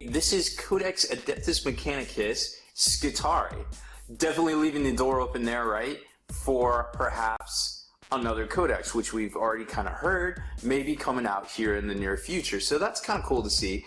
this is Codex Adeptus Mechanicus Skitarii. Definitely leaving the door open there, right, for perhaps another codex, which we've already kind of heard may be coming out here in the near future. So that's kind of cool to see.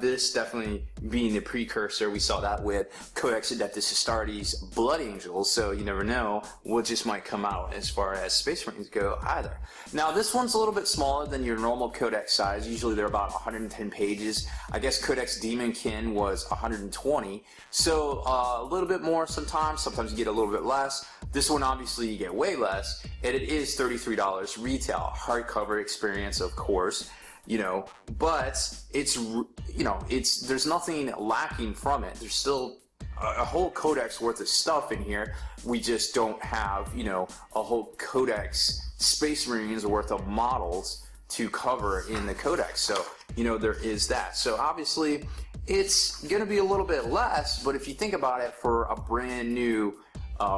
This definitely being the precursor. We saw that with Codex Adeptus Astartes Blood Angels, so you never know what just might come out as far as Space Marines go either. Now this one's a little bit smaller than your normal codex size. Usually they're about 110 pages. I guess Codex Demonkin was 120, so a little bit more sometimes you get a little bit less. This one obviously you get way less, and it is $33 retail, hardcover experience of course, you know, but it's, you know, there's nothing lacking from it. There's still a whole codex worth of stuff in here. We just don't have, you know, a whole codex Space Marines worth of models to cover in the codex. So, you know, there is that. So obviously it's going to be a little bit less, but if you think about it, for a brand new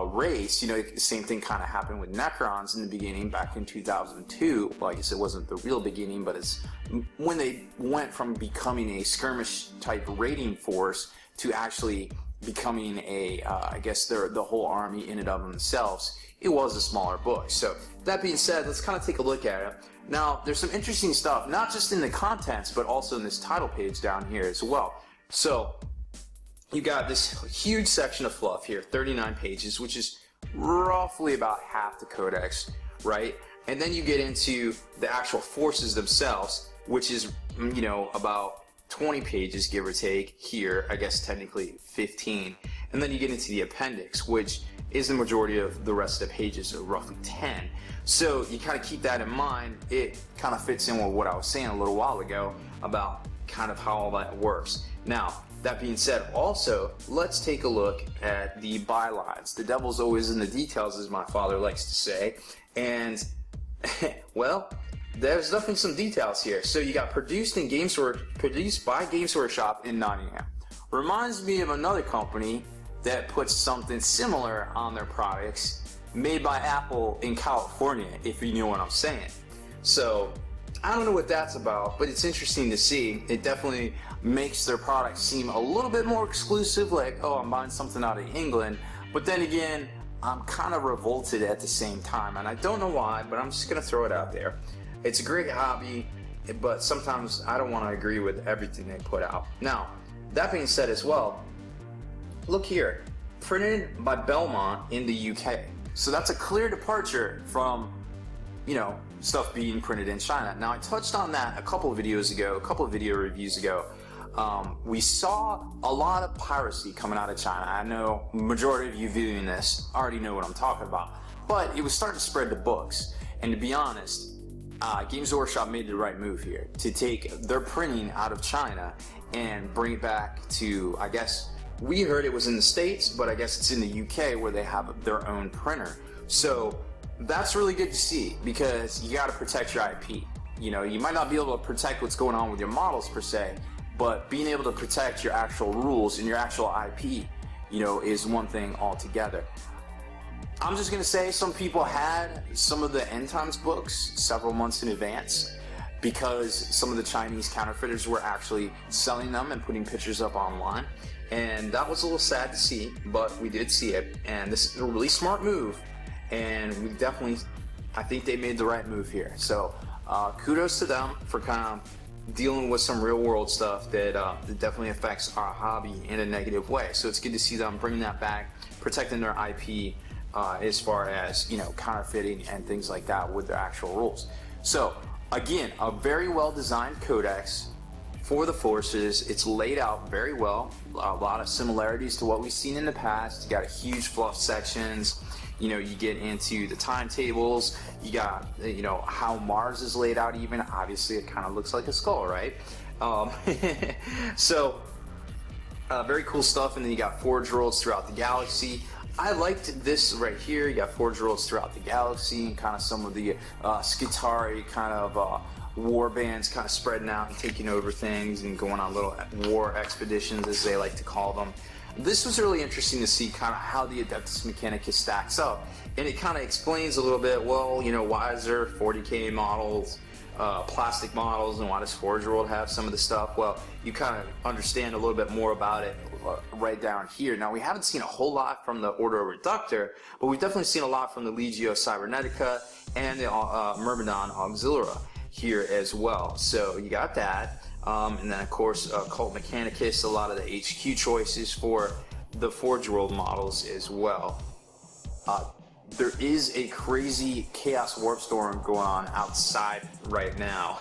race, you know, the same thing kind of happened with Necrons in the beginning back in 2002. Well, I guess it wasn't the real beginning, but it's when they went from becoming a skirmish type raiding force to actually becoming a, I guess the whole army in and of themselves. It was a smaller book. So that being said, let's kind of take a look at it. Now, there's some interesting stuff, not just in the contents, but also in this title page down here as well. So you got this huge section of fluff here, 39 pages, which is roughly about half the codex, right? And then you get into the actual forces themselves, which is, you know, about 20 pages, give or take, here, I guess technically 15. And then you get into the appendix, which is the majority of the rest of the pages, so roughly 10. So you kind of keep that in mind. It kind of fits in with what I was saying a little while ago about kind of how all that works. Now, that being said, also, let's take a look at the bylines. The devil's always in the details, as my father likes to say. And, well, there's definitely some details here. So you got produced by Games Workshop in Nottingham. Reminds me of another company that puts something similar on their products, made by Apple in California, if you know what I'm saying. So I don't know what that's about, but it's interesting to see. It definitely makes their products seem a little bit more exclusive, like, oh, I'm buying something out of England. But then again, I'm kind of revolted at the same time, and I don't know why, but I'm just going to throw it out there. It's a great hobby, but sometimes I don't want to agree with everything they put out. Now, that being said as well, look here, printed by Belmont in the UK. So that's a clear departure from, you know, stuff being printed in China. Now, I touched on that a couple of videos ago, a couple of video reviews ago. We saw a lot of piracy coming out of China. I know majority of you viewing this already know what I'm talking about, but it was starting to spread to books. And to be honest, Games Workshop made the right move here to take their printing out of China and bring it back to, I guess, we heard it was in the States, but I guess it's in the UK where they have their own printer. So that's really good to see, because you got to protect your IP. You know, you might not be able to protect what's going on with your models per se, but being able to protect your actual rules and your actual IP, you know, is one thing altogether. I'm just going to say some people had some of the End Times books several months in advance, because some of the Chinese counterfeiters were actually selling them and putting pictures up online. And that was a little sad to see, but we did see it. And this is a really smart move. And we definitely, I think they made the right move here. So kudos to them for kind of dealing with some real world stuff that definitely affects our hobby in a negative way. So it's good to see them bringing that back, protecting their IP as far as, you know, counterfeiting and things like that with their actual rules. So again, a very well designed codex for the forces. It's laid out very well. A lot of similarities to what we've seen in the past. You got a huge fluff sections. You know, you get into the timetables. You got, you know, how Mars is laid out even. Obviously, it kind of looks like a skull, right? So, very cool stuff. And then you got Forge Worlds throughout the galaxy. I liked this right here. You got Forge Worlds throughout the galaxy and kind of some of the Skitarii kind of war bands kind of spreading out and taking over things and going on little war expeditions, as they like to call them. This was really interesting to see kind of how the Adeptus Mechanicus stacks up, and it kind of explains a little bit, well, you know, why is there 40k models plastic models, and why does Forge World have some of the stuff? Well, you kind of understand a little bit more about it right down here. Now, we haven't seen a whole lot from the Order of Reductor, but we've definitely seen a lot from the Legio Cybernetica and the Myrmidon Auxilia here as well. So you got that. And then, of course, Cult Mechanicus, a lot of the HQ choices for the Forge World models as well. There is a crazy Chaos Warp Storm going on outside right now.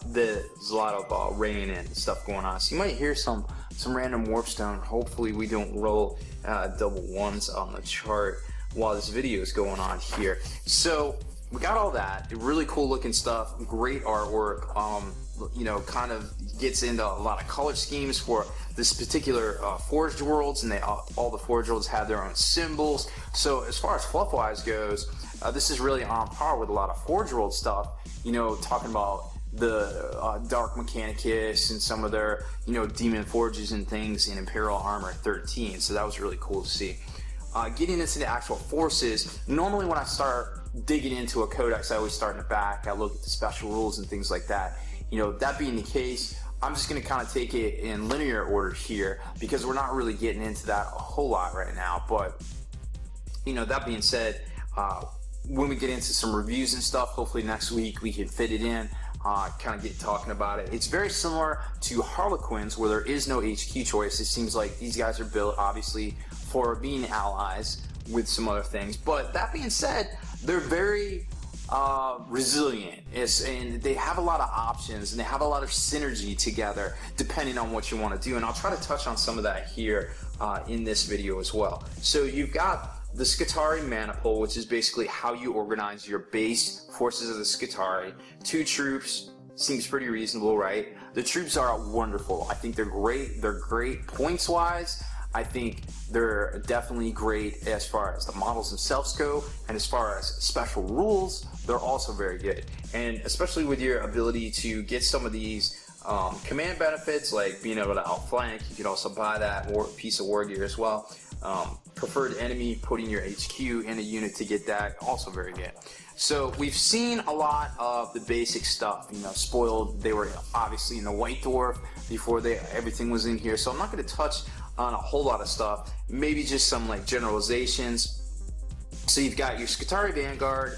There's a lot of rain and stuff going on, so you might hear some random warp stone. Hopefully we don't roll double ones on the chart while this video is going on here. So we got all that really cool looking stuff, great artwork. You know, kind of gets into a lot of color schemes for this particular Forged Worlds, and all the Forged Worlds have their own symbols. So as far as fluff wise goes, this is really on par with a lot of Forged World stuff, you know, talking about the Dark Mechanicus and some of their, you know, Demon Forges and things in Imperial Armor 13. So that was really cool to see. Getting into the actual forces, normally when I start digging into a codex, I always start in the back. I look at the special rules and things like that. You know, that being the case, I'm just going to kind of take it in linear order here because we're not really getting into that a whole lot right now. But, you know, that being said, when we get into some reviews and stuff, hopefully next week we can fit it in, kind of get talking about it. It's very similar to Harlequins, where there is no HQ choice. It seems like these guys are built, obviously, for being allies with some other things. But that being said, they're very resilient, and they have a lot of options, and they have a lot of synergy together depending on what you want to do, and I'll try to touch on some of that here in this video as well. So you've got the Skitarii Maniple, which is basically how you organize your base forces of the Skitarii. 2 troops seems pretty reasonable, right? The troops are wonderful. I think they're great. They're great points wise. I think they're definitely great as far as the models themselves go, and as far as special rules, they're also very good. And especially with your ability to get some of these command benefits, like being able to outflank, you can also buy that piece of war gear as well. Preferred enemy, putting your HQ in a unit to get that, also very good. So we've seen a lot of the basic stuff, you know, spoiled. They were obviously in the White Dwarf before everything was in here, so I'm not going to touch on a whole lot of stuff, maybe just some like generalizations. So you've got your Skitarii Vanguard,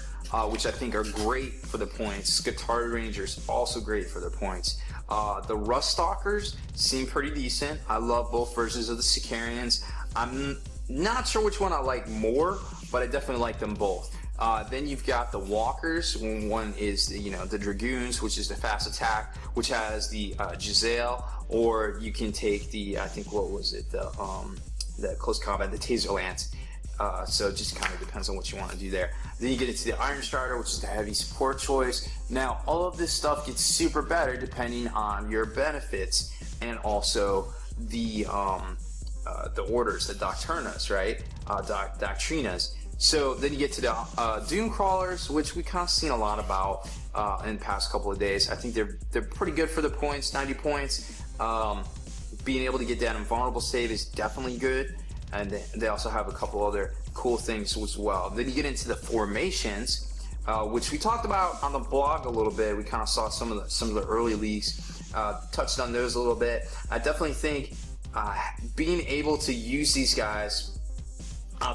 which I think are great for the points. Skitarii Rangers, also great for the points. The Rust Stalkers seem pretty decent. I love both versions of the Sicarians. I'm not sure which one I like more, but I definitely like them both. Then you've got the Walkers. One is the, you know, the Dragoons, which is the fast attack, which has the Giselle, or you can take the, I think, what was it, the close combat, the Taser Lance. So it just kind of depends on what you want to do there. Then you get into the Iron Strider, which is the heavy support choice. Now, all of this stuff gets super better depending on your benefits and also the orders, the Doctrinas, right? Doctrinas. So then you get to the Doom Crawlers, which we kind of seen a lot about in the past couple of days. I think they're pretty good for the points, 90 points. Being able to get that invulnerable save is definitely good, and they also have a couple other cool things as well. Then you get into the formations, which we talked about on the blog a little bit. We kind of saw some of the early leaks, touched on those a little bit. I definitely think being able to use these guys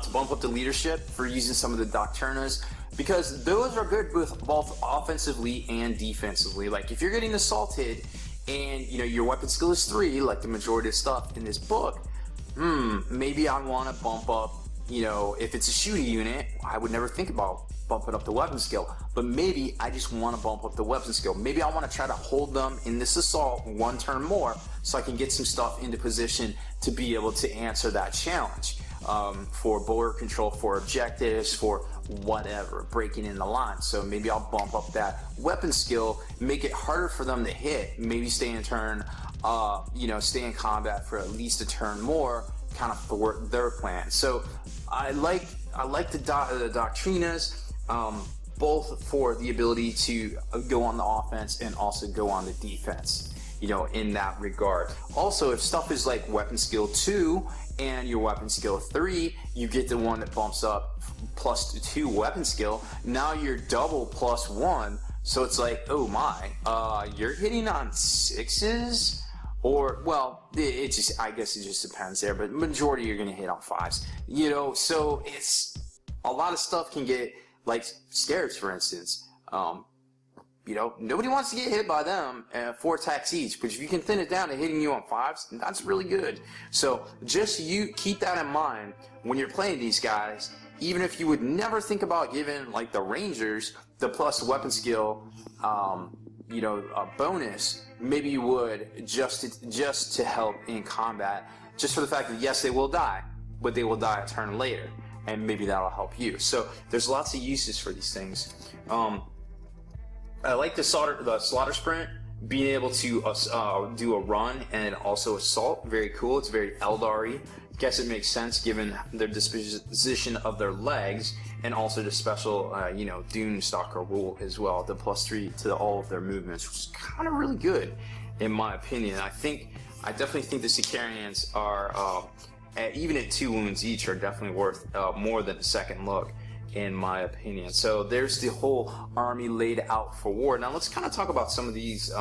to bump up the leadership for using some of the Doctrinas, because those are good both offensively and defensively. Like if you're getting assaulted and you know your weapon skill is 3, like the majority of stuff in this book, maybe I want to bump up, you know, if it's a shooting unit, I would never think about bumping up the weapon skill, but maybe I just want to bump up the weapon skill. Maybe I want to try to hold them in this assault 1 turn more so I can get some stuff into position to be able to answer that challenge. For border control, for objectives, for whatever, breaking in the line. So maybe I'll bump up that weapon skill, make it harder for them to hit, maybe stay in turn, you know, stay in combat for at least a turn more, kind of thwart their plan. So I like the Doctrinas, both for the ability to go on the offense and also go on the defense, you know, in that regard. Also, if stuff is like weapon skill 2 and your weapon skill 3, you get the one that bumps up +2 weapon skill. Now you're double +1, So it's like, oh my, you're hitting on 6s? Or, well, it just, I guess it just depends there, but majority you're going to hit on 5s. You know, so it's, a lot of stuff can get, like, scares, for instance. You know, nobody wants to get hit by them 4 attacks each, but if you can thin it down to hitting you on 5s, that's really good. So just you keep that in mind when you're playing these guys, even if you would never think about giving, like, the Rangers the plus weapon skill, you know, a bonus, maybe you would just to help in combat, just for the fact that yes, they will die, but they will die a turn later, and maybe that'll help you. So there's lots of uses for these things. I like the slaughter sprint, being able to do a run and also assault. Very cool. It's very Eldar-y. Guess it makes sense given their disposition of their legs, and also the special, you know, Dune Stalker rule as well, the +3 to all of their movements, which is kind of really good, in my opinion. I definitely think the Skitarians are, even at 2 wounds each, are definitely worth more than a second look, in my opinion. So there's the whole army laid out for war. Now let's kind of talk about some of these.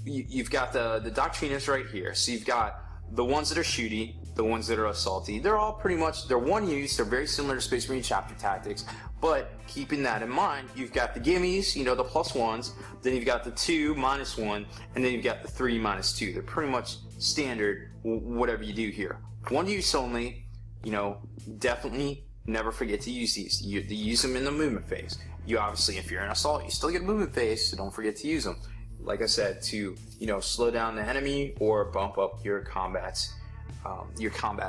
You've got the Doctriners right here. So you've got the ones that are shooty, the ones that are assaulty. They're all pretty much, they're one use, they're very similar to Space Marine chapter tactics, but keeping that in mind, you've got the gimmies, you know, the +1s, then you've got the 2 -1, and then you've got the 3 -2. They're pretty much standard, whatever you do here. One use only, you know, definitely never forget to use these. You use them in the movement phase. You obviously, if you're in assault, you still get a movement phase, so don't forget to use them. Like I said, to, you know, slow down the enemy or bump up your combat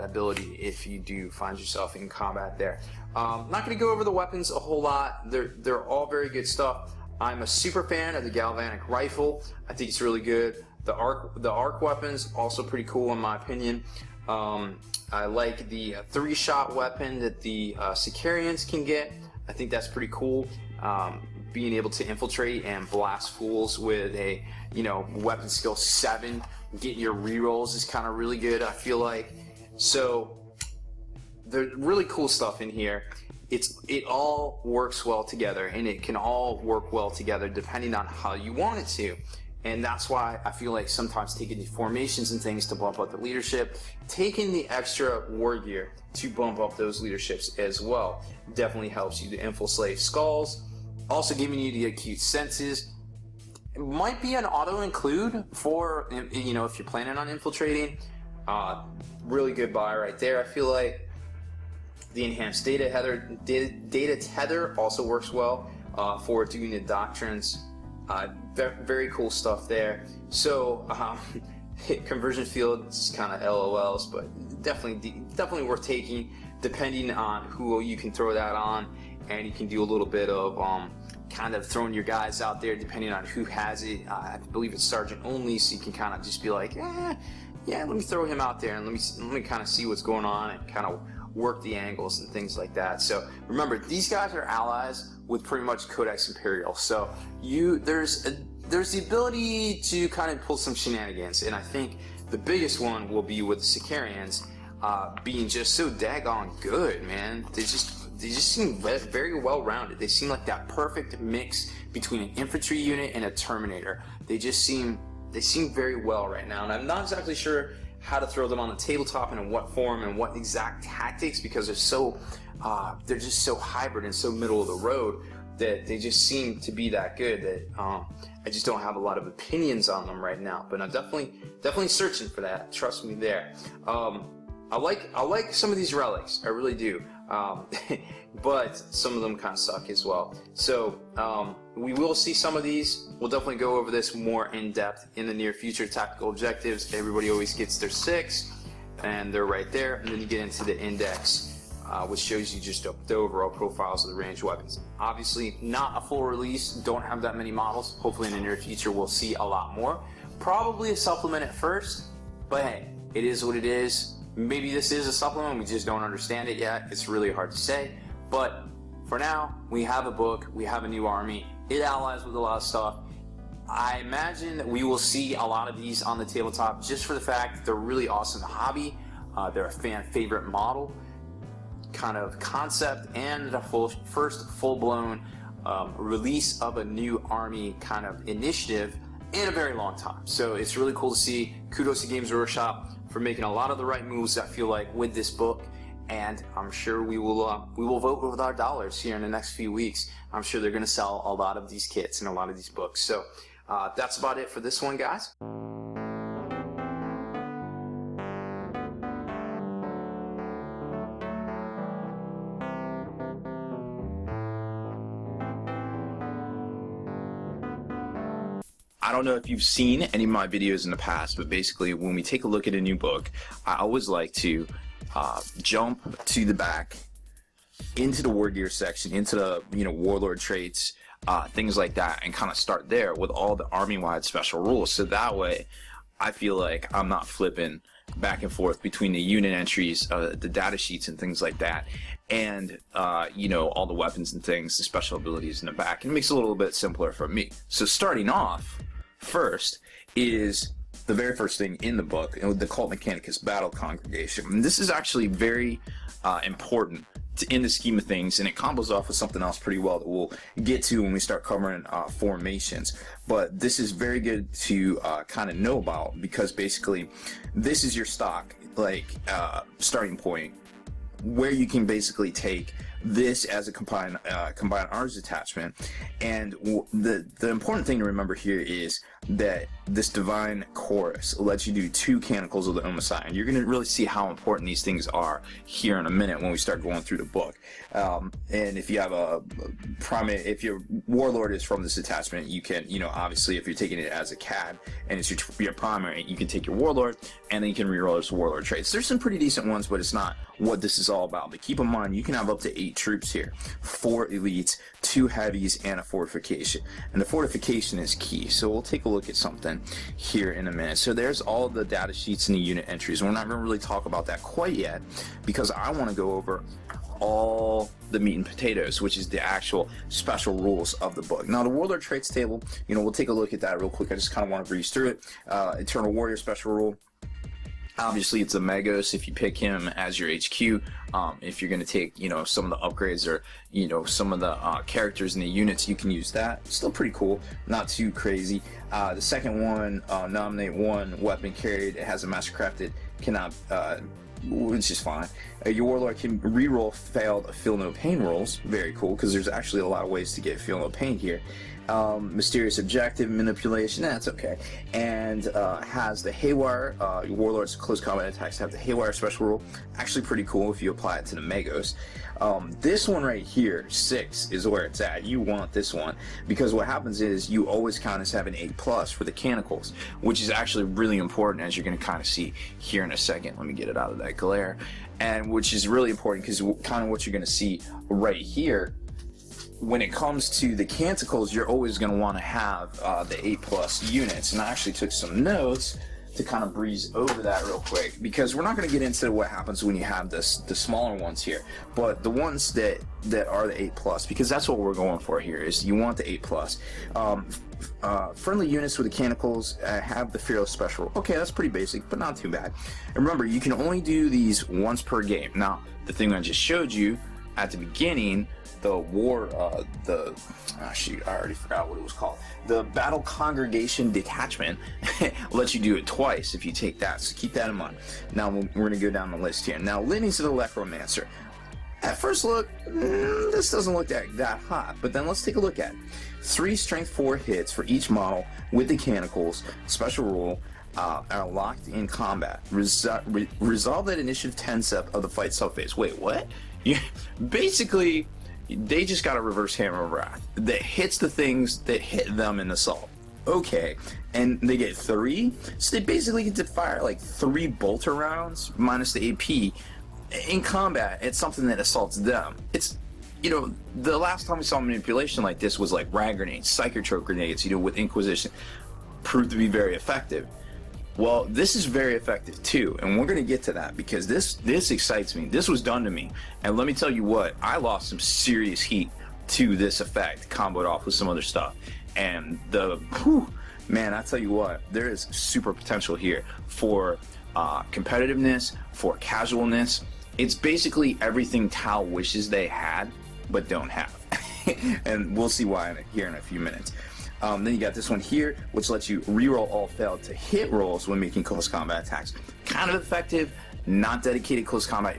ability if you do find yourself in combat there. Not going to go over the weapons a whole lot. They're all very good stuff. I'm a super fan of the galvanic rifle. I think it's really good. The arc weapons, also pretty cool in my opinion. I like the 3-shot weapon that the Skitarians can get. I think that's pretty cool. Being able to infiltrate and blast fools with a, you know, weapon skill 7, getting your rerolls is kind of really good, I feel like. So there's really cool stuff in here. It all works well together, and it can all work well together depending on how you want it to. And that's why I feel like sometimes taking the formations and things to bump up the leadership, taking the extra war gear to bump up those leaderships as well, definitely helps you to infiltrate skulls. Also giving you the acute senses. It might be an auto-include for, you know, if you're planning on infiltrating. Really good buy right there, I feel like. The enhanced data tether also works well for doing the doctrines. Very cool stuff there. So conversion field is kind of LOLs, but definitely worth taking, depending on who you can throw that on. And you can do a little bit of kind of throwing your guys out there depending on who has it. I believe it's sergeant only, so you can kind of just be like, yeah, let me throw him out there and let me kind of see what's going on and kind of work the angles and things like that. So remember, these guys are allies with pretty much Codex Imperial. So there's the ability to kind of pull some shenanigans, and I think the biggest one will be with the Skitarians being just so daggone good, man. They just seem very well-rounded. They seem like that perfect mix between an infantry unit and a Terminator. They seem very well right now, and I'm not exactly sure how to throw them on the tabletop and in what form and what exact tactics, because they're just so hybrid and so middle of the road that they just seem to be that good that I just don't have a lot of opinions on them right now. But I'm definitely searching for that. Trust me there. I like some of these relics, I really do. But some of them kind of suck as well. So we will see some of these. We'll definitely go over this more in depth in the near future. Tactical objectives, everybody always gets their 6, and they're right there. And then you get into the index, which shows you just the overall profiles of the ranged weapons. Obviously not a full release, don't have that many models. Hopefully in the near future we'll see a lot more. Probably a supplement at first, but hey, it is what it is. Maybe this is a supplement, we just don't understand it yet. It's really hard to say. But for now, we have a book, we have a new army. It allies with a lot of stuff. I imagine that we will see a lot of these on the tabletop just for the fact that they're really awesome hobby. They're a fan favorite model kind of concept, and the first full-blown release of a new army kind of initiative in a very long time. So it's really cool to see. Kudos to Games Workshop for making a lot of the right moves, I feel like, with this book. And I'm sure we will vote with our dollars here in the next few weeks. I'm sure they're going to sell a lot of these kits and a lot of these books. So that's about it for this one, guys. I don't know if you've seen any of my videos in the past, but basically when we take a look at a new book, I always like to jump to the back into the war gear section, into the warlord traits, things like that, and kind of start there with all the army-wide special rules. So that way I feel like I'm not flipping back and forth between the unit entries, the data sheets and things like that, and all the weapons and things, the special abilities in the back, and it makes it a little bit simpler for me. So starting off first is the very first thing in the book, the Cult Mechanicus Battle Congregation. And this is actually very important in the scheme of things, and it combos off with something else pretty well that we'll get to when we start covering formations. But this is very good to kind of know about, because basically this is your stock, starting point, where you can basically take this as a combined arms attachment. And the important thing to remember here is that this divine chorus lets you do 2 canticles of the Omicide, and you're going to really see how important these things are here in a minute when we start going through the book. And if you have if your warlord is from this attachment, you can, obviously if you're taking it as a CAD and it's your primary, you can take your warlord and then you can reroll those warlord traits. There's some pretty decent ones, but it's not what this is all about. But keep in mind, you can have up to 8 troops here, 4 elites, 2 heavies, and a fortification. And the fortification is key. So we'll take a look at something here in a minute. So there's all the data sheets and the unit entries. We're not going to really talk about that quite yet, because I want to go over all the meat and potatoes, which is the actual special rules of the book. Now, the warlord traits table, we'll take a look at that real quick. I just kind of want to breeze through it. Eternal Warrior special rule. Obviously, it's a Megos if you pick him as your HQ. If you're going to take, some of the upgrades or, some of the characters in the units, you can use that. Still pretty cool. Not too crazy. The second one, nominate 1 weapon carried. It has a mastercrafted, cannot, which is fine. Your warlord can reroll failed feel no pain rolls. Very cool, because there's actually a lot of ways to get feel no pain here. Mysterious objective manipulation, that's okay. And has the haywire. Your warlord's close combat attacks have the haywire special rule. Actually pretty cool if you apply it to the Megos. This one right here, 6, is where it's at. You want this one, because what happens is you always count as having 8+ for the canticles, which is actually really important, as you're going to kind of see here in a second. Let me get it out of that glare. And which is really important, because kind of what you're going to see right here, when it comes to the canticles, you're always going to want to have the 8+ units. And I actually took some notes to kind of breeze over that real quick, because we're not going to get into what happens when you have the smaller ones here, but the ones that are the 8+, because that's what we're going for here, is you want the 8+. Friendly units with the canticles have the fearless special. Okay, that's pretty basic, but not too bad. And remember, you can only do these once per game. Now, the thing I just showed you at the beginning, shoot, I already forgot what it was called. The Battle Congregation Detachment lets you do it twice if you take that, so keep that in mind. Now we're going to go down the list here. Now, Lineage of the Necromancer. At first look, this doesn't look that hot, but then let's take a look at it. 3 strength 4 hits for each model with the canticles, special rule, are locked in combat. Resolve that initiative 10 step of the fight subphase. Wait, what? Basically, they just got a reverse hammer of wrath that hits the things that hit them in assault. Okay, and they get 3, so they basically get to fire like 3 bolter rounds minus the AP in combat. It's something that assaults them. It's, the last time we saw manipulation like this was like rag grenades, psychotrope grenades, with Inquisition, proved to be very effective. Well, this is very effective too, and we're going to get to that, because this excites me. This was done to me, and let me tell you what, I lost some serious heat to this effect, comboed off with some other stuff, and man, I tell you what, there is super potential here for competitiveness, for casualness. It's basically everything Tau wishes they had, but don't have. and we'll see why here in a few minutes. Then you got this one here, which lets you reroll all failed to hit rolls when making close combat attacks. Kind of effective, not dedicated close combat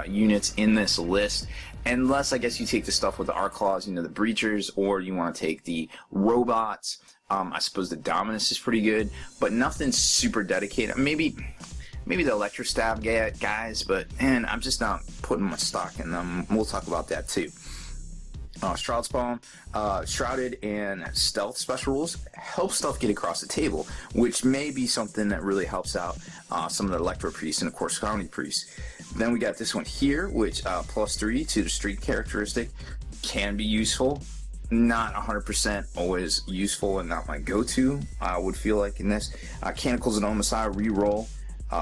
units in this list, unless I guess you take the stuff with the arc claws, you know, the breachers, or you want to take the robots. I suppose the Dominus is pretty good, but nothing super dedicated. Maybe the Electrostab guys, but man, I'm just not putting much stock in them. We'll talk about that too. Shroud Spawn, Shrouded and Stealth special rules help stealth get across the table, which may be something that really helps out some of the Electro Priests and of course Colony Priests. Then we got this one here, which +3 to the streak characteristic can be useful. Not 100% always useful and not my go-to, I would feel like in this. Canticles and Homicide, reroll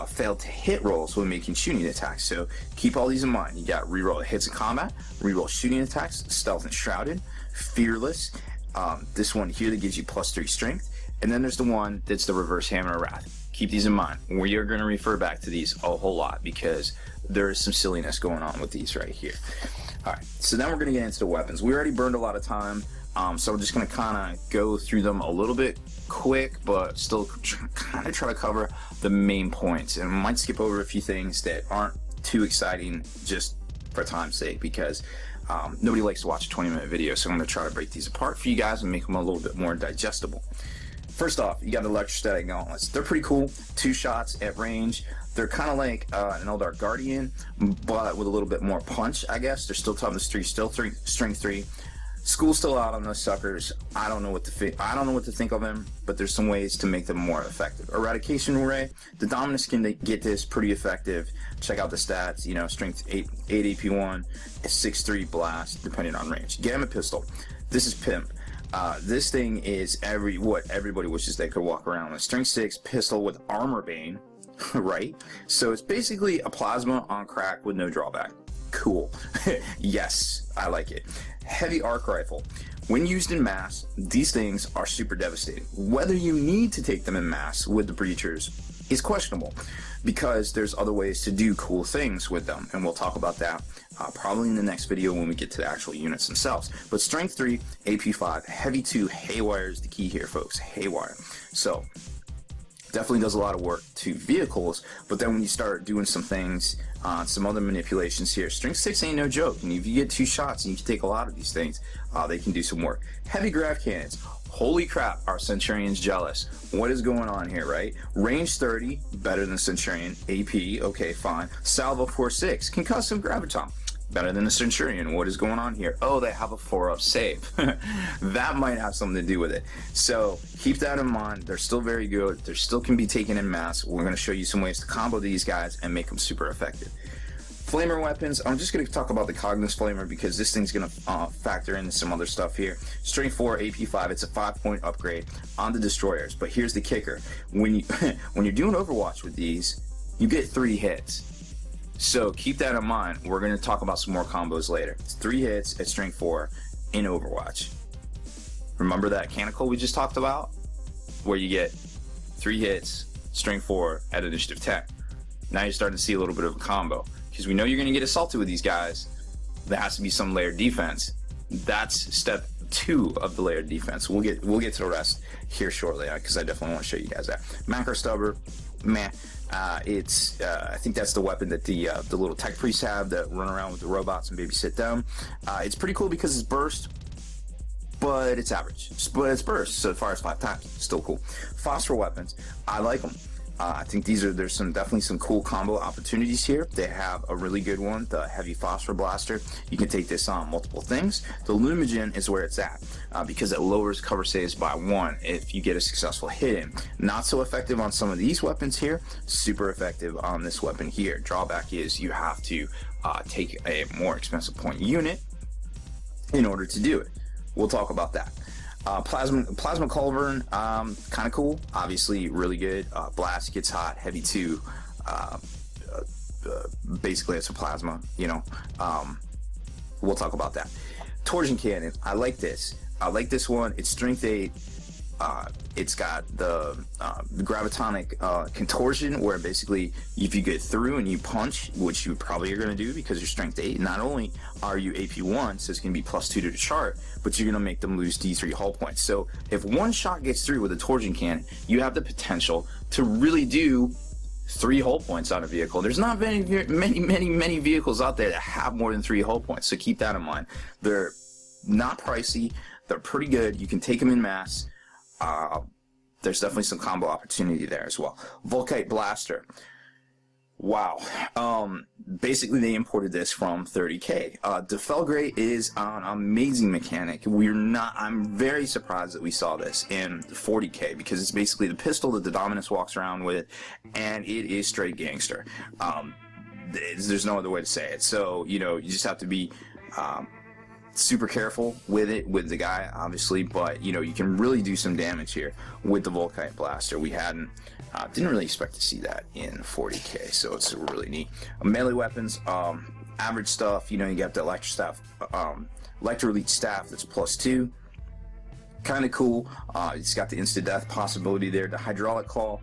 failed to hit rolls when making shooting attacks. So keep all these in mind. You got reroll hits in combat, reroll shooting attacks, stealth and shrouded, fearless. This one here that gives you +3 strength. And then there's the one that's the reverse hammer of wrath. Keep these in mind. We are going to refer back to these a whole lot because there is some silliness going on with these right here. Alright, so then we're going to get into the weapons. We already burned a lot of time, so we're just going to kind of go through them a little bit quick, but still kind of try to cover the main points. And we might skip over a few things that aren't too exciting just for time's sake, because nobody likes to watch a 20-minute video, so I'm going to try to break these apart for you guys and make them a little bit more digestible. First off, you got the Electrostatic Gauntlets. They're pretty cool. 2 shots at range. They're kind of like an Eldar Guardian, but with a little bit more punch, I guess. They're still toughness 3, still strength 3. School's still out on those suckers. I don't know what to think of them, but there's some ways to make them more effective. Eradication Ray. The Dominus can get this pretty effective. Check out the stats. You know, strength 8 AP1, 6-3 blast, depending on range. Gamma Pistol. This is Pimp. This thing is what everybody wishes they could walk around with. Strength 6 pistol with armor bane. Right? So it's basically a plasma on crack with no drawback. Cool. Yes, I like it. Heavy arc rifle. When used in mass, these things are super devastating. Whether you need to take them in mass with the breachers is questionable, because there's other ways to do cool things with them, and we'll talk about that probably in the next video when we get to the actual units themselves. But strength 3, AP 5, heavy 2, haywire is the key here, folks. Haywire. So definitely does a lot of work to vehicles, but then when you start doing some things, some other manipulations here, strength 6 ain't no joke, and if you get 2 shots and you can take a lot of these things, they can do some work. Heavy grav cannons. Holy crap, our Centurion's jealous. What is going on here, right? Range 30, better than Centurion. AP, okay, fine. Salvo 4-6, concussive graviton. Better than the Centurion. What is going on here? Oh, they have a 4-up save. That might have something to do with it. So keep that in mind. They're still very good. They still can be taken in mass. We're going to show you some ways to combo these guys and make them super effective. Flamer weapons. I'm just going to talk about the Cognos Flamer because this thing's going to factor into some other stuff here. Strength 4, AP 5. It's a 5-point upgrade on the destroyers. But here's the kicker. When you're doing Overwatch with these, you get 3 hits. So keep that in mind. We're going to talk about some more combos later. It's 3 hits at strength 4 in Overwatch. Remember that canonical we just talked about? Where you get 3 hits, strength 4 at initiative 10. Now you're starting to see a little bit of a combo. Because we know you're going to get assaulted with these guys. There has to be some layered defense. That's step 2 of the layered defense. We'll get to the rest here shortly, because I definitely want to show you guys that. Macro Stubber, meh. It's I think that's the weapon that the little tech priests have that run around with the robots and babysit them. It's pretty cool because it's burst, but it's average. But it's burst, so it fires 5 times. Still cool. Phosphor weapons, I like them. I think there's definitely some cool combo opportunities here. They have a really good one, the heavy phosphor blaster. You can take this on multiple things. The Lumigen is where it's at because it lowers cover saves by 1 if you get a successful hit in. Not so effective on some of these weapons here. Super effective on this weapon here. Drawback is you have to take a more expensive point unit in order to do it. We'll talk about that. Plasma Culverin, kind of cool. Obviously, really good. Blast gets hot. Heavy 2. Basically, it's a plasma. You know. We'll talk about that. Torsion Cannon. I like this. I like this one. It's strength 8. It's got the gravitonic contortion, where basically if you get through and you punch, which you probably are going to do because you're strength 8, not only are you AP1, so it's going to be +2 to the chart, but you're going to make them lose D3 hull points. So if one shot gets through with a torsion cannon, you have the potential to really do 3 hull points on a vehicle. There's not many vehicles out there that have more than 3 hull points, so keep that in mind. They're not pricey. They're pretty good. You can take them in mass. There's definitely some combo opportunity there as well. Volkite Blaster. Wow. Basically, they imported this from 30k. Defelgray is an amazing mechanic. I'm very surprised that we saw this in 40k, because it's basically the pistol that the Dominus walks around with, and it is straight gangster. There's no other way to say it. So, you just have to be super careful with it, with the guy, obviously, but you can really do some damage here with the Volkite Blaster. We didn't really expect to see that in 40k, so it's really neat. Melee weapons, average stuff. You got the Electro Elite staff that's +2, kind of cool. It's got the instant death possibility there. The Hydraulic Claw,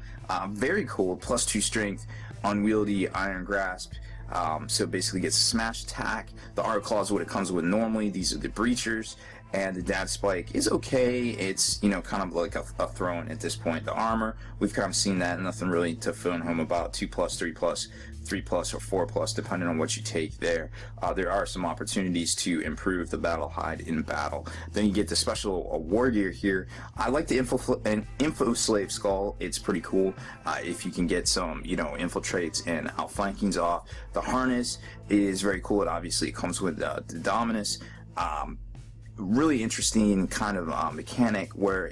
very cool, +2 strength, unwieldy iron grasp. So it basically gets a smash attack. The Art Claw is what it comes with normally. These are the breachers, and the Dad Spike is okay. It's kind of like a thrown at this point. The armor, we've kind of seen that. Nothing really to phone home about. 2+, 3+, 3+, or 4+, depending on what you take there. There are some opportunities to improve the Battle Hide in battle. Then you get the special war gear here. I like the Info Slave Skull. It's pretty cool if you can get some infiltrates and outflankings off. The harness is very cool. It obviously comes with the Dominus. Really interesting kind of mechanic where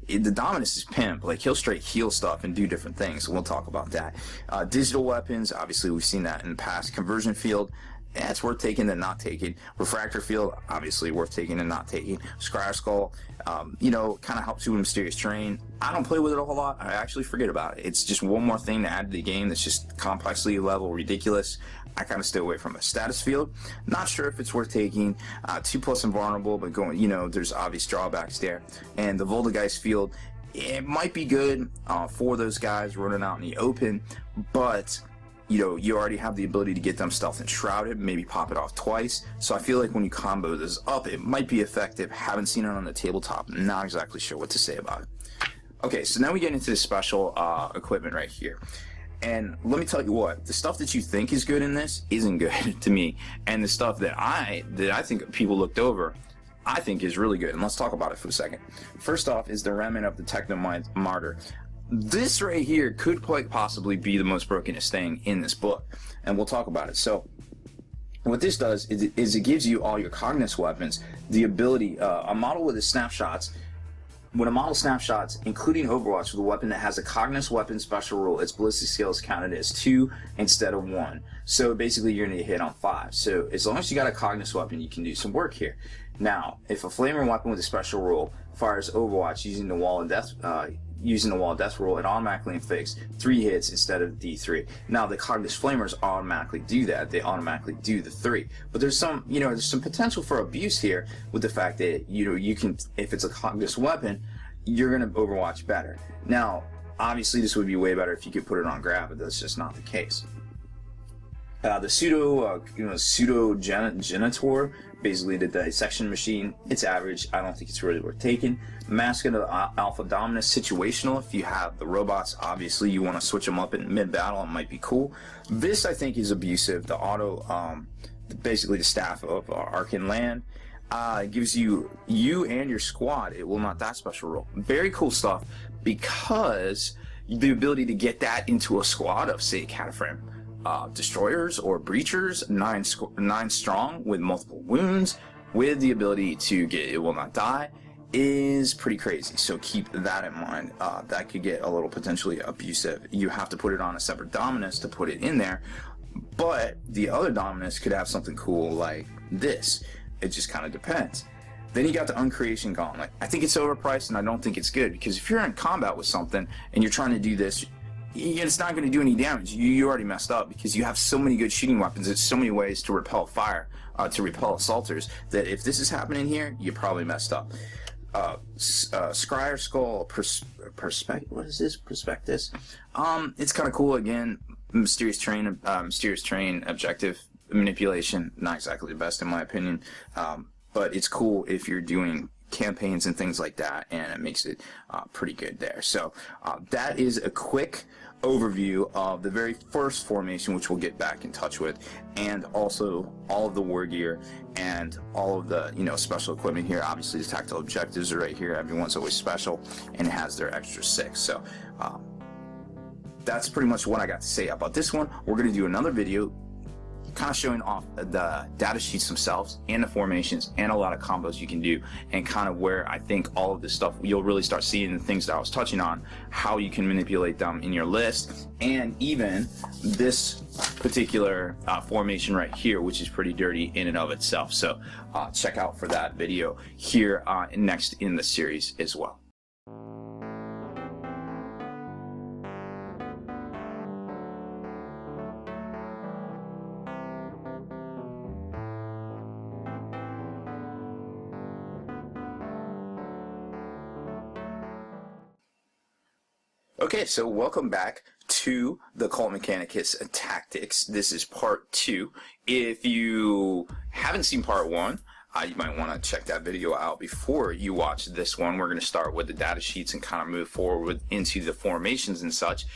the Dominus is pimp. Like, he'll straight heal stuff and do different things, so we'll talk about that. Digital weapons, obviously we've seen that in the past. Conversion field, it's worth taking than not taking. Refractor field, obviously worth taking and not taking. Scryer Skull, kind of helps you with mysterious terrain. I don't play with it a whole lot. I actually forget about it. It's just one more thing to add to the game that's just complexly level ridiculous. I kind of stay away from a status field. Not sure if it's worth taking. 2+ invulnerable, but there's obvious drawbacks there. And the Voldegeist field, it might be good for those guys running out in the open, but you already have the ability to get them stealth and shrouded, maybe pop it off twice. So I feel like when you combo this up, it might be effective. Haven't seen it on the tabletop. Not exactly sure what to say about it. Okay, so now we get into the special equipment right here. And let me tell you what, the stuff that you think is good in this isn't good to me. And the stuff that I think people looked over, I think is really good. And let's talk about it for a second. First off is the remnant of the Techno Martyr. This right here could quite possibly be the most brokenest thing in this book. And we'll talk about it. So what this does is it gives you all your Cognos weapons, the ability, a model with the snapshots. When a model snapshots, including Overwatch, with a weapon that has a Cognos weapon special rule, its ballistic skill is counted as 2 instead of 1. So basically you're going to hit on 5. So as long as you got a Cognos weapon, you can do some work here. Now, if a flamer weapon with a special rule fires Overwatch using the Wall of Death rule, it automatically inflicts 3 hits instead of D3. Now, the Cognos Flamers automatically do that. They automatically do the 3. But there's some, there's some potential for abuse here with the fact that, you can, if it's a Cognos weapon, you're going to Overwatch better. Now, obviously, this would be way better if you could put it on grab, but that's just not the case. The pseudo genitor, basically the dissection machine, it's average. I don't think it's really worth taking. Mask of the Alpha Dominus, situational. If you have the robots, obviously you want to switch them up in mid-battle, it might be cool. This, I think, is abusive. The auto, basically the staff of Arcan Land, it gives you and your squad, it will not die special rule. Very cool stuff, because the ability to get that into a squad of, say, Cataphragm destroyers or breachers, 9 strong with multiple wounds, with the ability to get it will not die, is pretty crazy. So keep that in mind. That could get a little potentially abusive. You have to put it on a separate Dominus to put it in there, but the other Dominus could have something cool like this. It just kind of depends. Then you got the Uncreation Gauntlet. I think it's overpriced, and I don't think it's good, because if you're in combat with something and you're trying to do this, it's not going to do any damage. You already messed up, because you have so many good shooting weapons. There's so many ways to repel fire, to repel assaulters, that if this is happening here, you probably messed up. Scryer Skull what is this? Prospectus. It's kind of cool. Again, mysterious terrain objective manipulation. Not exactly the best in my opinion, but it's cool if you're doing campaigns and things like that, and it makes it pretty good there. So that is a quick overview of the very first formation, which we'll get back in touch with, and also all of the war gear and all of the special equipment here. Obviously the tactile objectives are right here. Everyone's always special, and it has their extra 6. So that's pretty much what I got to say about this one. We're going to do another video kind of showing off the data sheets themselves and the formations and a lot of combos you can do, and kind of where I think all of this stuff you'll really start seeing the things that I was touching on, how you can manipulate them in your list, and even this particular formation right here, which is pretty dirty in and of itself. So check out for that video here next in the series as well. Okay, so welcome back to the Cult Mechanicus Tactics. This is part 2. If you haven't seen part 1, you might want to check that video out before you watch this one. We're going to start with the data sheets and kind of move forward into the formations and such.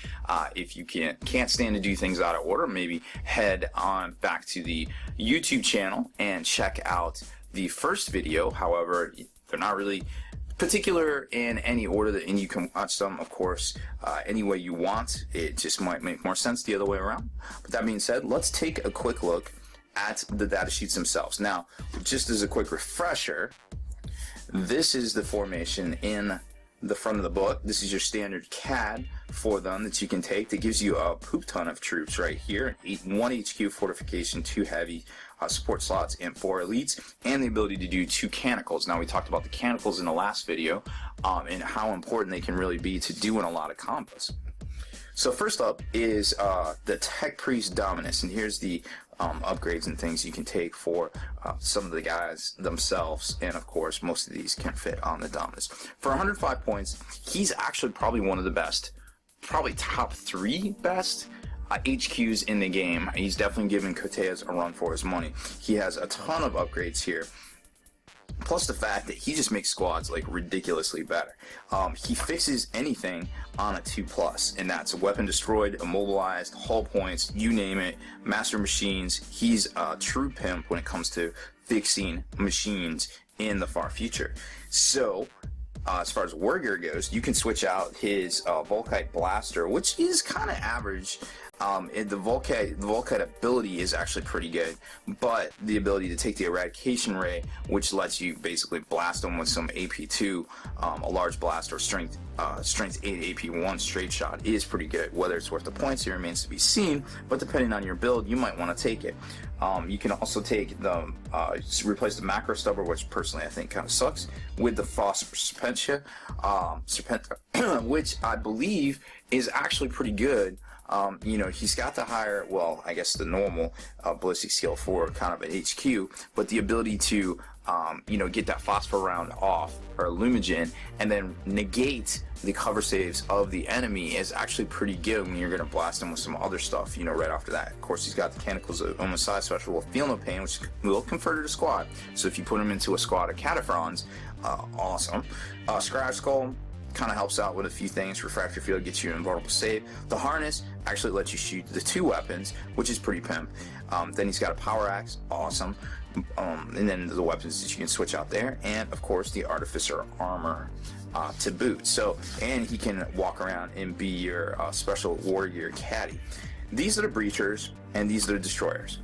If you can't stand to do things out of order, maybe head on back to the YouTube channel and check out the first video. However, they're not really particular in any order, and you can watch them, of course, any way you want. It just might make more sense the other way around. But that being said, let's take a quick look at the data sheets themselves. Now, just as a quick refresher, this is the formation in the front of the book. This is your standard CAD for them that you can take. That gives you a poop ton of troops right here. 1 HQ fortification, 2 heavy support slots, and 4 elites, and the ability to do 2 canicles. Now, we talked about the canicles in the last video, and how important they can really be to doing a lot of combos. So first up is the Tech Priest Dominus, and here's the upgrades and things you can take for some of the guys themselves, and of course most of these can fit on the Dominus. For 105 points, he's actually probably one of the best, probably top 3 best HQs in the game. He's definitely giving Coteas a run for his money. He has a ton of upgrades here, plus the fact that he just makes squads like ridiculously better. He fixes anything on a 2+, and that's weapon destroyed, immobilized, hull points, you name it, master machines. He's a true pimp when it comes to fixing machines in the far future. So as far as war gear goes, you can switch out his Volkite Blaster, which is kind of average. The Volkite ability is actually pretty good, but the ability to take the Eradication Ray, which lets you basically blast them with some AP2, a large blast, or strength 8 AP1 straight shot, is pretty good. Whether it's worth the points, it remains to be seen, but depending on your build, you might want to take it. You can also take the replace the Macro Stubber, which personally I think kind of sucks, with the Serpentia, which I believe is actually pretty good. He's got the higher, well, I guess the normal ballistic skill for kind of an HQ, but the ability to, get that phosphor round off, or Lumigen, and then negate the cover saves of the enemy is actually pretty good when you're going to blast him with some other stuff, right after that. Of course, he's got the Canicles of Omicide Special will Feel No Pain, which will convert it to squad. So if you put him into a squad of Cataphrons, awesome. Scryer Skull kind of helps out with a few things. Refractor Field gets you an invulnerable save. The Harness actually lets you shoot the 2 weapons, which is pretty pimp. Then he's got a Power Axe, awesome. And then the weapons that you can switch out there, and of course the Artificer Armor to boot. So, and he can walk around and be your special war gear caddy. These are the Breachers, and these are the Destroyers.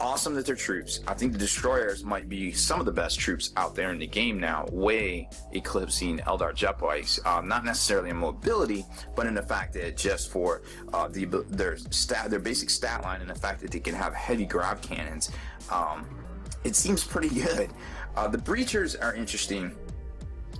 Awesome that they're troops. I think the Destroyers might be some of the best troops out there in the game now, way eclipsing Eldar jet bikes. Not necessarily in mobility, but in the fact that just for their basic stat line, and the fact that they can have heavy grav cannons, it seems pretty good. The Breachers are interesting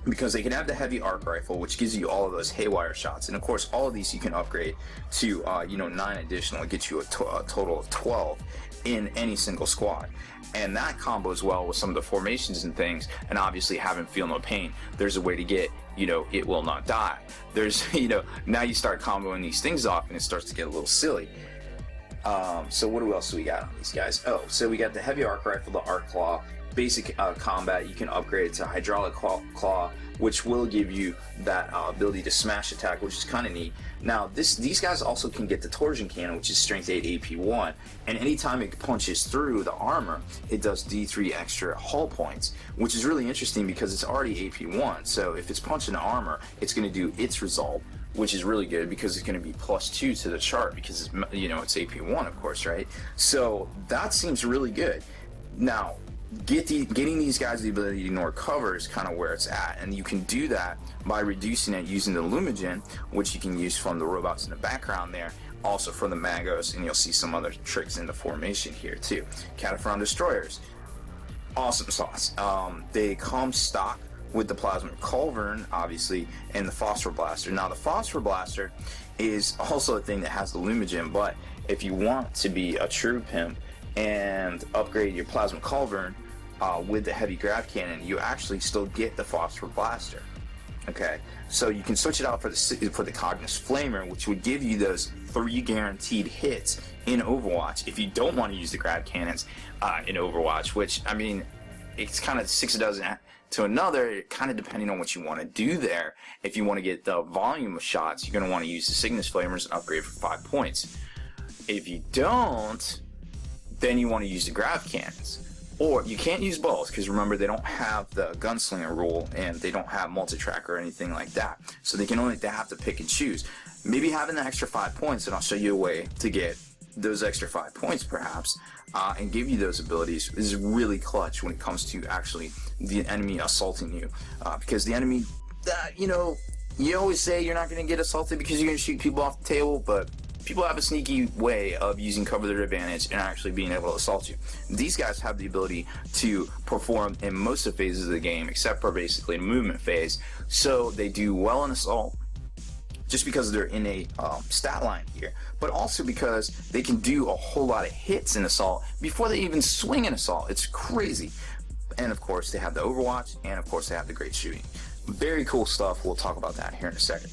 because they can have the heavy arc rifle, which gives you all of those haywire shots, and of course all of these you can upgrade to 9 additional. It gets you a total of 12 in any single squad, and that combos well with some of the formations and things. And obviously having feel no pain, there's a way to get it will not die. There's now you start comboing these things off and it starts to get a little silly. So what else do we got on these guys? Oh, so we got the heavy arc rifle, the arc claw. Basic combat, you can upgrade it to hydraulic claw, which will give you that ability to smash attack, which is kind of neat. Now these guys also can get the torsion cannon, which is strength 8 AP1, and anytime it punches through the armor, it does D3 extra hull points, which is really interesting because it's already AP1. So if it's punching the armor, it's going to do its result, which is really good because it's going to be +2 to the chart because it's it's AP1, of course, right? So that seems really good. Now getting these guys the ability to ignore cover is kind of where it's at, and you can do that by reducing it using the Lumigen, which you can use from the robots in the background there, also for the Magos, and you'll see some other tricks in the formation here too. Cataphrone destroyers, awesome sauce. They come stock with the Plasma Culverin, obviously, and the Phosphor Blaster. Now the Phosphor Blaster is also a thing that has the Lumigen, but if you want to be a true pimp and upgrade your Plasma Culverin with the heavy grav cannon, you actually still get the Phosphor Blaster. Okay, so you can switch it out for the Cognis Flamer, which would give you those 3 guaranteed hits in Overwatch if you don't want to use the grav cannons in Overwatch, which, I mean, it's kind of 6 a dozen to another, kind of depending on what you want to do there. If you want to get the volume of shots, you're going to want to use the Cygnus Flamers and upgrade for 5 points. If you don't, then you want to use the grav cannons. Or you can't use both, because remember, they don't have the gunslinger rule and they don't have multi-track or anything like that. So they have to pick and choose. Maybe having the extra 5 points, and I'll show you a way to get those extra 5 points perhaps, and give you those abilities, is really clutch when it comes to actually the enemy assaulting you. Because the enemy, you always say you're not going to get assaulted because you're going to shoot people off the table, but people have a sneaky way of using cover to their advantage and actually being able to assault you. These guys have the ability to perform in most of the phases of the game, except for basically the movement phase. So they do well in assault, just because they're in a stat line here, but also because they can do a whole lot of hits in assault before they even swing in assault. It's crazy. And of course, they have the Overwatch, and of course, they have the great shooting. Very cool stuff. We'll talk about that here in a second.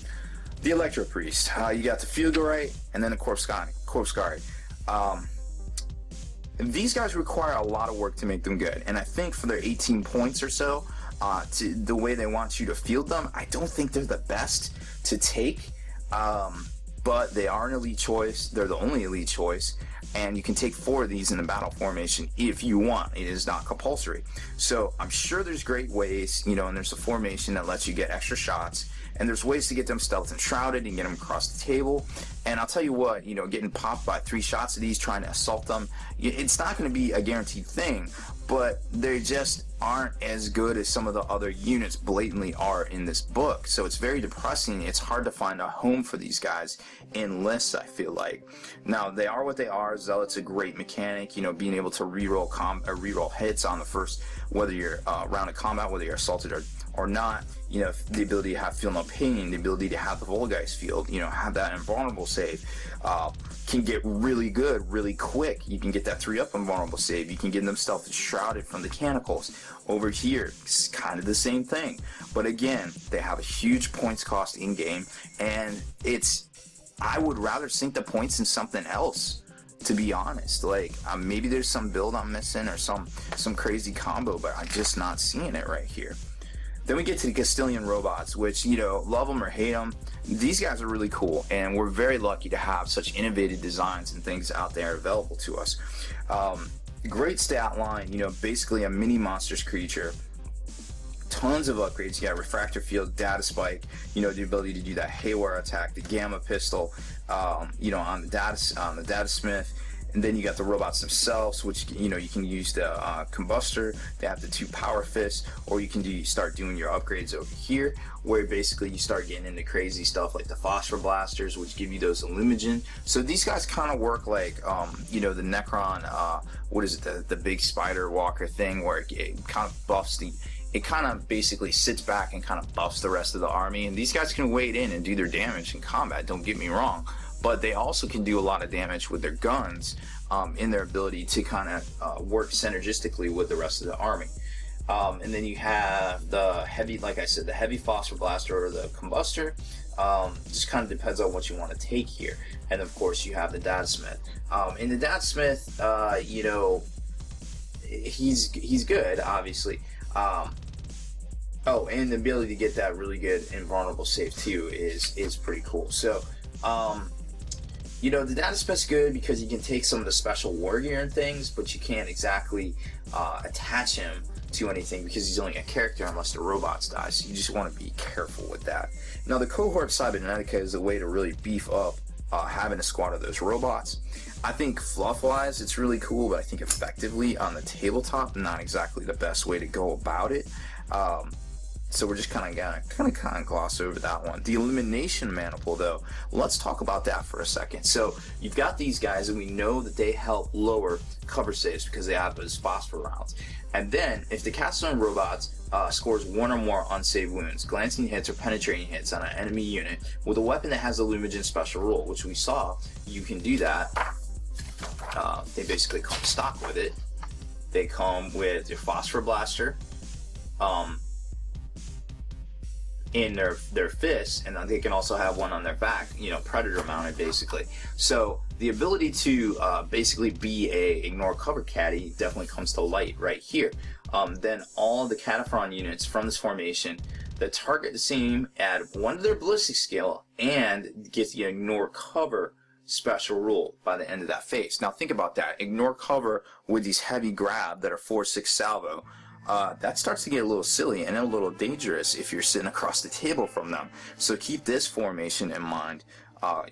The Electro Priest. You got the Fulgurite, and then the Corpse Guard. These guys require a lot of work to make them good, and I think for their 18 points or so, to the way they want you to field them, I don't think they're the best to take, but they are an elite choice. They're the only elite choice, and you can take 4 of these in the battle formation if you want. It is not compulsory. So I'm sure there's great ways, and there's a formation that lets you get extra shots, and there's ways to get them stealth and shrouded and get them across the table. And I'll tell you what, getting popped by 3 shots of these, trying to assault them, it's not going to be a guaranteed thing, but they just aren't as good as some of the other units blatantly are in this book. So it's very depressing. It's hard to find a home for these guys in lists, I feel like. Now, they are what they are. Zealot's a great mechanic, being able to reroll hits on the first, whether you're round of combat, whether you're assaulted or not. The ability to have feel no pain, the ability to have the Volgeist field, have that invulnerable save, can get really good really quick. You can get that 3-up invulnerable save. You can get them stealth and shrouded from the Mechanicals. Over here, it's kind of the same thing. But again, they have a huge points cost in game, and I would rather sink the points in something else, to be honest. Like, maybe there's some build I'm missing or some crazy combo, but I'm just not seeing it right here. Then we get to the Castilian robots, which, love them or hate them, these guys are really cool, and we're very lucky to have such innovative designs and things out there available to us. Great stat line, basically a mini monsters creature. Tons of upgrades. You got Refractor Field, Data Spike, the ability to do that Haywire attack, the Gamma Pistol, on the Data Smith. And then you got the robots themselves, which, you can use the Combustor. They have the 2 Power Fists, or you can start doing your upgrades over here, where basically you start getting into crazy stuff like the Phosphor Blasters, which give you those Illumigen. So these guys kind of work like, the Necron, the big Spider Walker thing, where it kind of buffs the it kind of basically sits back and kind of buffs the rest of the army. And these guys can wade in and do their damage in combat, don't get me wrong, but they also can do a lot of damage with their guns, in their ability to kind of work synergistically with the rest of the army. And then you have the heavy, like I said, the heavy phosphor blaster or the combustor. Just kind of depends on what you want to take here. And of course you have the data smith. And the data smith, you know, he's good, obviously. Oh, and the ability to get that really good invulnerable save too is pretty cool. So, you know, the data smith's good because you can take some of the special war gear and things, but you can't exactly attach him to anything because he's only a character unless the robots die. So you just want to be careful with that. Now, the cohort cybernetica is a way to really beef up having a squad of those robots. I think fluff-wise, it's really cool, but I think effectively on the tabletop, not exactly the best way to go about it. So we're just kind of gonna gloss over that one. The elimination maniple, though, let's talk about that for a second. So you've got these guys, and we know that they help lower cover saves because they have those phosphor rounds. And then, if the Capstone robots scores one or more unsaved wounds, glancing hits or penetrating hits on an enemy unit with a weapon that has the Lumigen special rule, which we saw, you can do that. They basically come stock with it. They come with your phosphor blaster, in their fists, and they can also have one on their back, you know, predator mounted basically. So the ability to basically be a ignore cover caddy definitely comes to light right here. Then all the Cataphron units from this formation that target the same add 1 to their ballistic skill and get the ignore cover special rule by the end of that phase. Now think about that. Ignore cover with these heavy grab that are 4-6 salvo. That starts to get a little silly and a little dangerous if you're sitting across the table from them. So keep this formation in mind,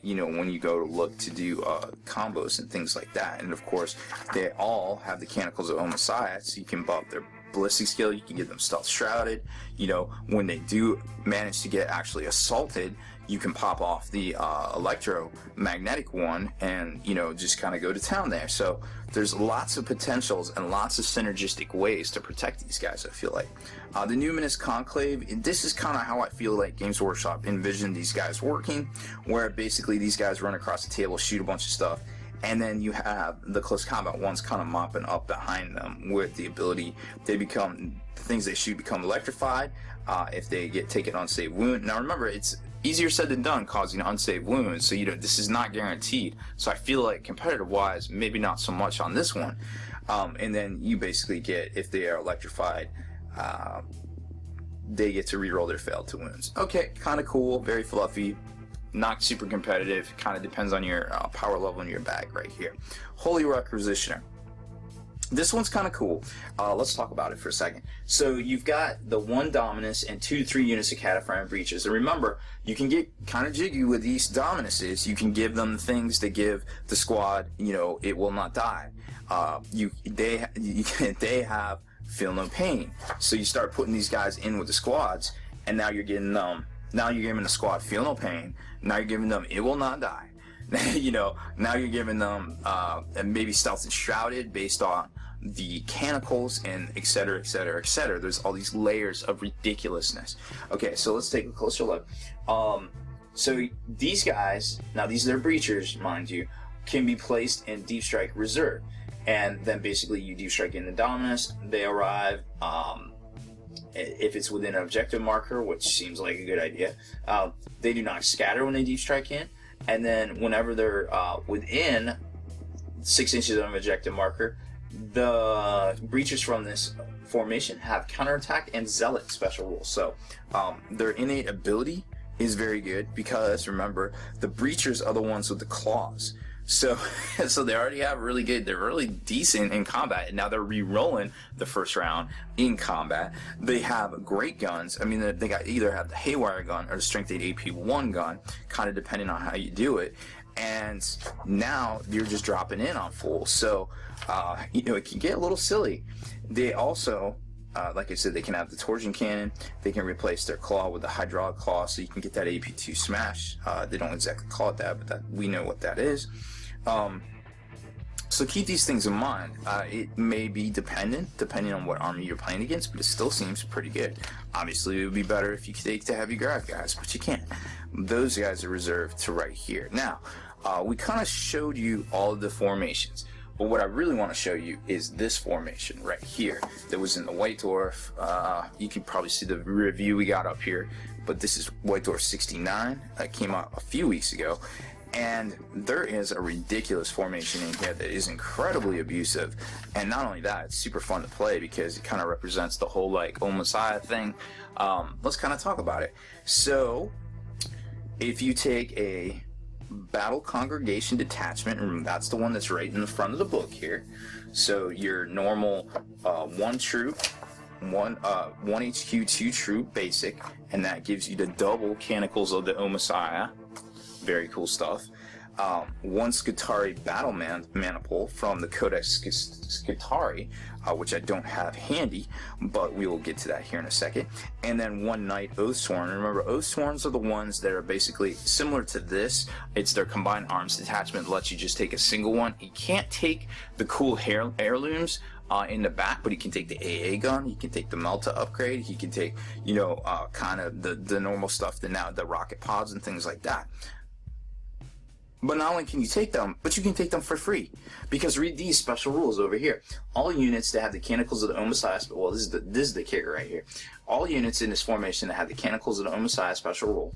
you know, when you go to look to do combos and things like that. And of course, they all have the Canticles of Omessiah, so you can buff their ballistic skill, you can get them stealth shrouded. You know, when they do manage to get actually assaulted, you can pop off the electromagnetic one and, you know, just kind of go to town there. So there's lots of potentials and lots of synergistic ways to protect these guys, I feel like. The Numinous Conclave, this is kind of how I feel like Games Workshop envisioned these guys working, where basically these guys run across the table, shoot a bunch of stuff, and then you have the close combat ones kind of mopping up behind them with the ability, the things they shoot become electrified if they get taken unsaved wound. Now remember, it's easier said than done causing unsaved wounds, so you know this is not guaranteed. So I feel like competitive wise, maybe not so much on this one. And then you basically get, if they are electrified, they get to reroll their failed to wounds. Okay, kind of cool, very fluffy, not super competitive, kind of depends on your power level in your bag right here. Holy Requisitioner. This one's kind of cool. Let's talk about it for a second. So you've got the 1 Dominus and 2 to 3 units of Cataphron breaches. And remember, you can get kind of jiggy with these Dominuses. You can give them things that give the squad, you know, it will not die. They have feel no pain. So you start putting these guys in with the squads, and now you're getting them. Now you're giving the squad feel no pain. Now you're giving them it will not die. You know, now you're giving them maybe stealth and shrouded based on the canticles and et cetera, et cetera, et cetera. There's all these layers of ridiculousness. Okay, so let's take a closer look. So these guys, now these are their breachers, mind you, can be placed in Deep Strike Reserve. And then basically you Deep Strike in the Dominus, they arrive, if it's within an objective marker, which seems like a good idea, they do not scatter when they Deep Strike in. And then whenever they're within 6 inches of an objective marker, the breachers from this formation have counterattack and zealot special rules. So their innate ability is very good because remember, the breachers are the ones with the claws. So they already have really good, they're really decent in combat, and now they're re-rolling the first round in combat. They have great guns. I mean, they either have the Haywire gun or the Strength 8 AP1 gun, kind of depending on how you do it. And now you're just dropping in on full. So, you know, it can get a little silly. They also, like I said, they can have the Torsion Cannon. They can replace their claw with the Hydraulic Claw, so you can get that AP2 smash. They don't exactly call it that, but we know what that is. So keep these things in mind. It may be depending on what army you're playing against, but it still seems pretty good. Obviously, it would be better if you could take the heavy grab guys, but you can't. Those guys are reserved to right here. Now, we kind of showed you all of the formations, but what I really want to show you is this formation right here that was in the White Dwarf. You can probably see the review we got up here, but this is White Dwarf 69 that came out a few weeks ago. And there is a ridiculous formation in here that is incredibly abusive. And not only that, it's super fun to play because it kind of represents the whole like O Messiah thing. Let's kind of talk about it. So if you take a Battle Congregation Detachment, and that's the one that's right in the front of the book here. So your normal 1 troop, 1 HQ, 2 troop basic, and that gives you the double Canticles of the O Messiah. Very cool stuff. 1 Skitarii Battle Maniple from the CODEX Skitarii, which I don't have handy, but we will get to that here in a second. And then 1 Knight Oathsworn. Remember, Oathsworns are the ones that are basically similar to this. It's their combined arms detachment that lets you just take a single one. You can't take the cool heirlooms in the back, but he can take the AA gun, he can take the Melta upgrade, he can take, you know, kind of the normal stuff, the rocket pods and things like that. But not only can you take them, but you can take them for free. Because read these special rules over here. All units that have the Canticles of the O Messiah, well, this is the kicker right here. All units in this formation that have the Canticles of the O Messiah special rule,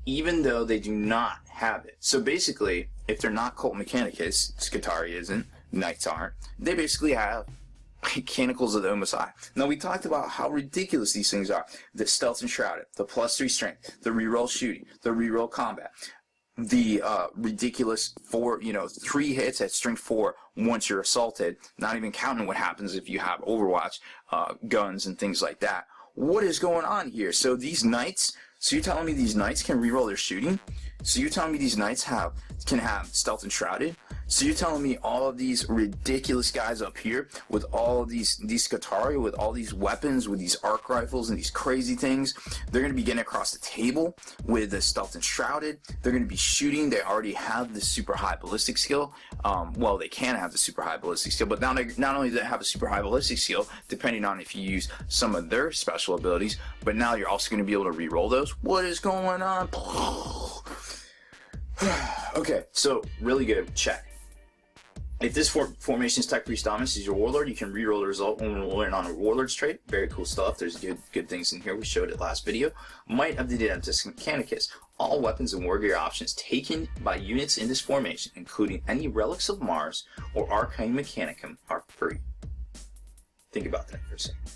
even though they do not have it. So basically, if they're not Cult Mechanicus, Skitarii isn't, Knights aren't, they basically have Canticles of the O Messiah. Now, we talked about how ridiculous these things are. The Stealth and Shrouded, the +3 strength, the reroll shooting, the reroll combat, the ridiculous 3 hits at strength 4 once you're assaulted, not even counting what happens if you have Overwatch guns and things like that. What is going on here? So these knights, so you're telling me these knights can reroll their shooting? So you're telling me these knights can have Stealth and Shrouded? So you're telling me all of these ridiculous guys up here with all of these Skitarii, with all these weapons, with these arc rifles and these crazy things, they're going to be getting across the table with the Stealth and Shrouded. They're going to be shooting. They already have the super high ballistic skill. Well, they can have the super high ballistic skill, but not only do they have a super high ballistic skill, depending on if you use some of their special abilities, but now you're also going to be able to reroll those. What is going on? Okay, so really good. Check. If this formation's Tech Priest Dominus is your Warlord, you can reroll the result when rolling on a Warlord's trait. Very cool stuff. There's good things in here. We showed it last video. Might of the Adeptus Mechanicus. All weapons and war gear options taken by units in this formation, including any relics of Mars or Arcane Mechanicum, are free. Think about that for a second.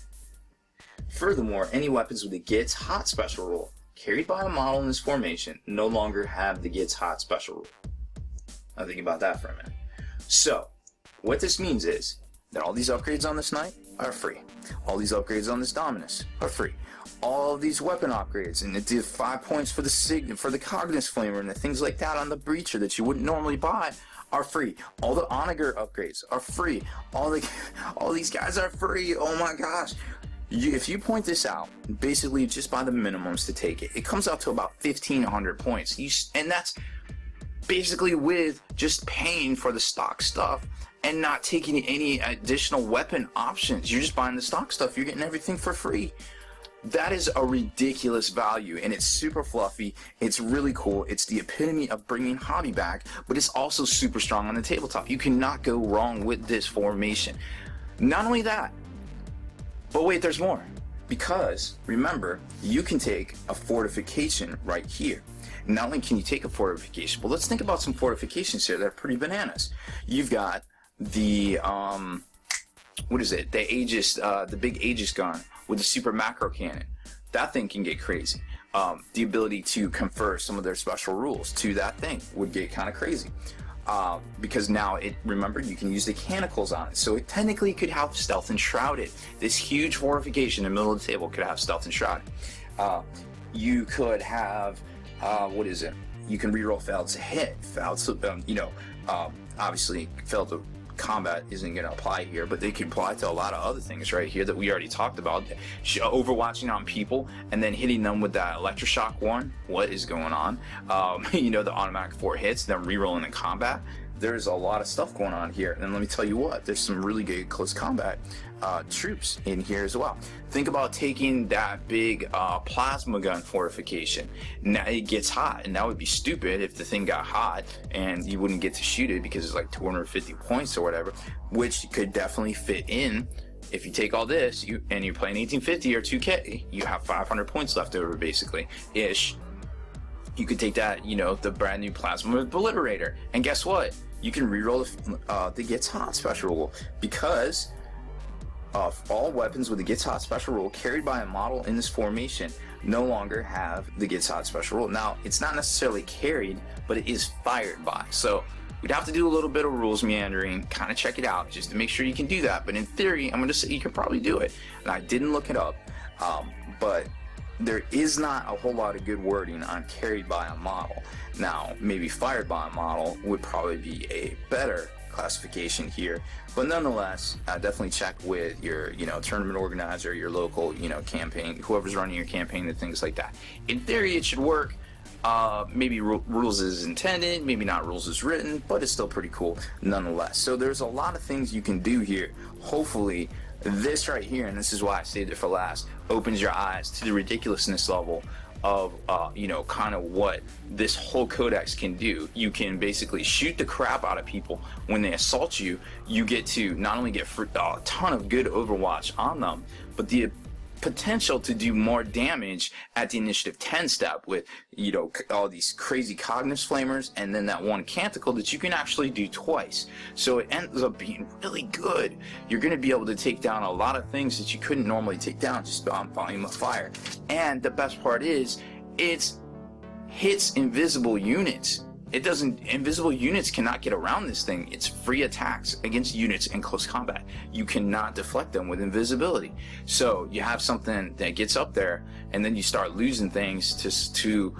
Furthermore, any weapons with the Gets Hot special rule carried by a model in this formation no longer have the Gets Hot special rule. Now think about that for a minute. So, what this means is that all these upgrades on this knight are free. All these upgrades on this Dominus are free. All of these weapon upgrades and the 5 points for the Signet, for the Cognis Flamer, and the things like that on the Breacher that you wouldn't normally buy are free. All the Onager upgrades are free. All these guys are free. Oh my gosh. If you point this out, basically just by the minimums to take it, it comes out to about 1,500 points. And that's basically with just paying for the stock stuff and not taking any additional weapon options. You're just buying the stock stuff. You're getting everything for free. That is a ridiculous value, and it's super fluffy. It's really cool. It's the epitome of bringing hobby back, but it's also super strong on the tabletop. You cannot go wrong with this formation. Not only that, but wait, there's more. Because, remember, you can take a fortification right here. Not only can you take a fortification, but let's think about some fortifications here that are pretty bananas. You've got the, the Aegis, the big Aegis gun with the super macro cannon. That thing can get crazy. The ability to confer some of their special rules to that thing would get kind of crazy. Because now remember, you can use the Canticles on it. So it technically could have Stealth and Shrouded. This huge fortification in the middle of the table could have Stealth and Shrouded. You could have, you can reroll failed to hit, obviously failed to combat isn't going to apply here, but they can apply to a lot of other things right here that we already talked about. Overwatching on people and then hitting them with that electroshock one. What is going on? You know, the automatic 4 hits, then rerolling in combat. There's a lot of stuff going on here, and let me tell you what, there's some really good close combat troops in here as well. Think about taking that big plasma gun fortification. Now it gets hot, and that would be stupid if the thing got hot and you wouldn't get to shoot it because it's like 250 points or whatever, which could definitely fit in. If you take all this and you're playing 1850 or 2K, you have 500 points left over, basically, ish. You could take that, you know, the brand new plasma obliterator, and guess what? You can reroll the Gets Hot special rule, because all weapons with the Gets Hot special rule carried by a model in this formation no longer have the Gets Hot special rule. Now, it's not necessarily carried, but it is fired by. So we'd have to do a little bit of rules meandering, kind of check it out just to make sure you can do that. But in theory, I'm going to say you can probably do it. And I didn't look it up, but there is not a whole lot of good wording on carried by a model. Now, maybe fired by a model would probably be a better classification here, but nonetheless, definitely check with your, you know, tournament organizer, your local, you know, campaign, whoever's running your campaign, and things like that. In theory, it should work. Maybe rules as intended, maybe not rules as written, but it's still pretty cool nonetheless. So there's a lot of things you can do here. Hopefully, this right here, and this is why I saved it for last, opens your eyes to the ridiculousness level of, you know, kind of what this whole codex can do. You can basically shoot the crap out of people when they assault you. You get to not only get a ton of good Overwatch on them, but the potential to do more damage at the initiative 10 step with, you know, all these crazy Cognitus flamers, and then that one canticle that you can actually do twice. So it ends up being really good. You're going to be able to take down a lot of things that you couldn't normally take down just on volume of fire. And the best part is, it hits invisible units. It doesn't, invisible units cannot get around this thing. It's free attacks against units in close combat. You cannot deflect them with invisibility. So you have something that gets up there, and then you start losing things to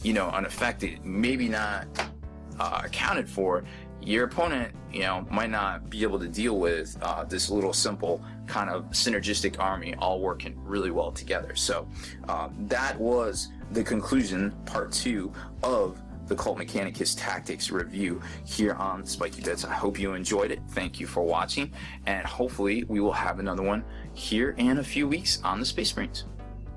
you know, unaffected, maybe not accounted for. Your opponent, you know, might not be able to deal with this little simple kind of synergistic army all working really well together. So that was the conclusion, part 2 of the Cult Mechanicus Tactics review here on Spiky Bits. I hope you enjoyed it. Thank you for watching, and hopefully we will have another one here in a few weeks on the Space Marines.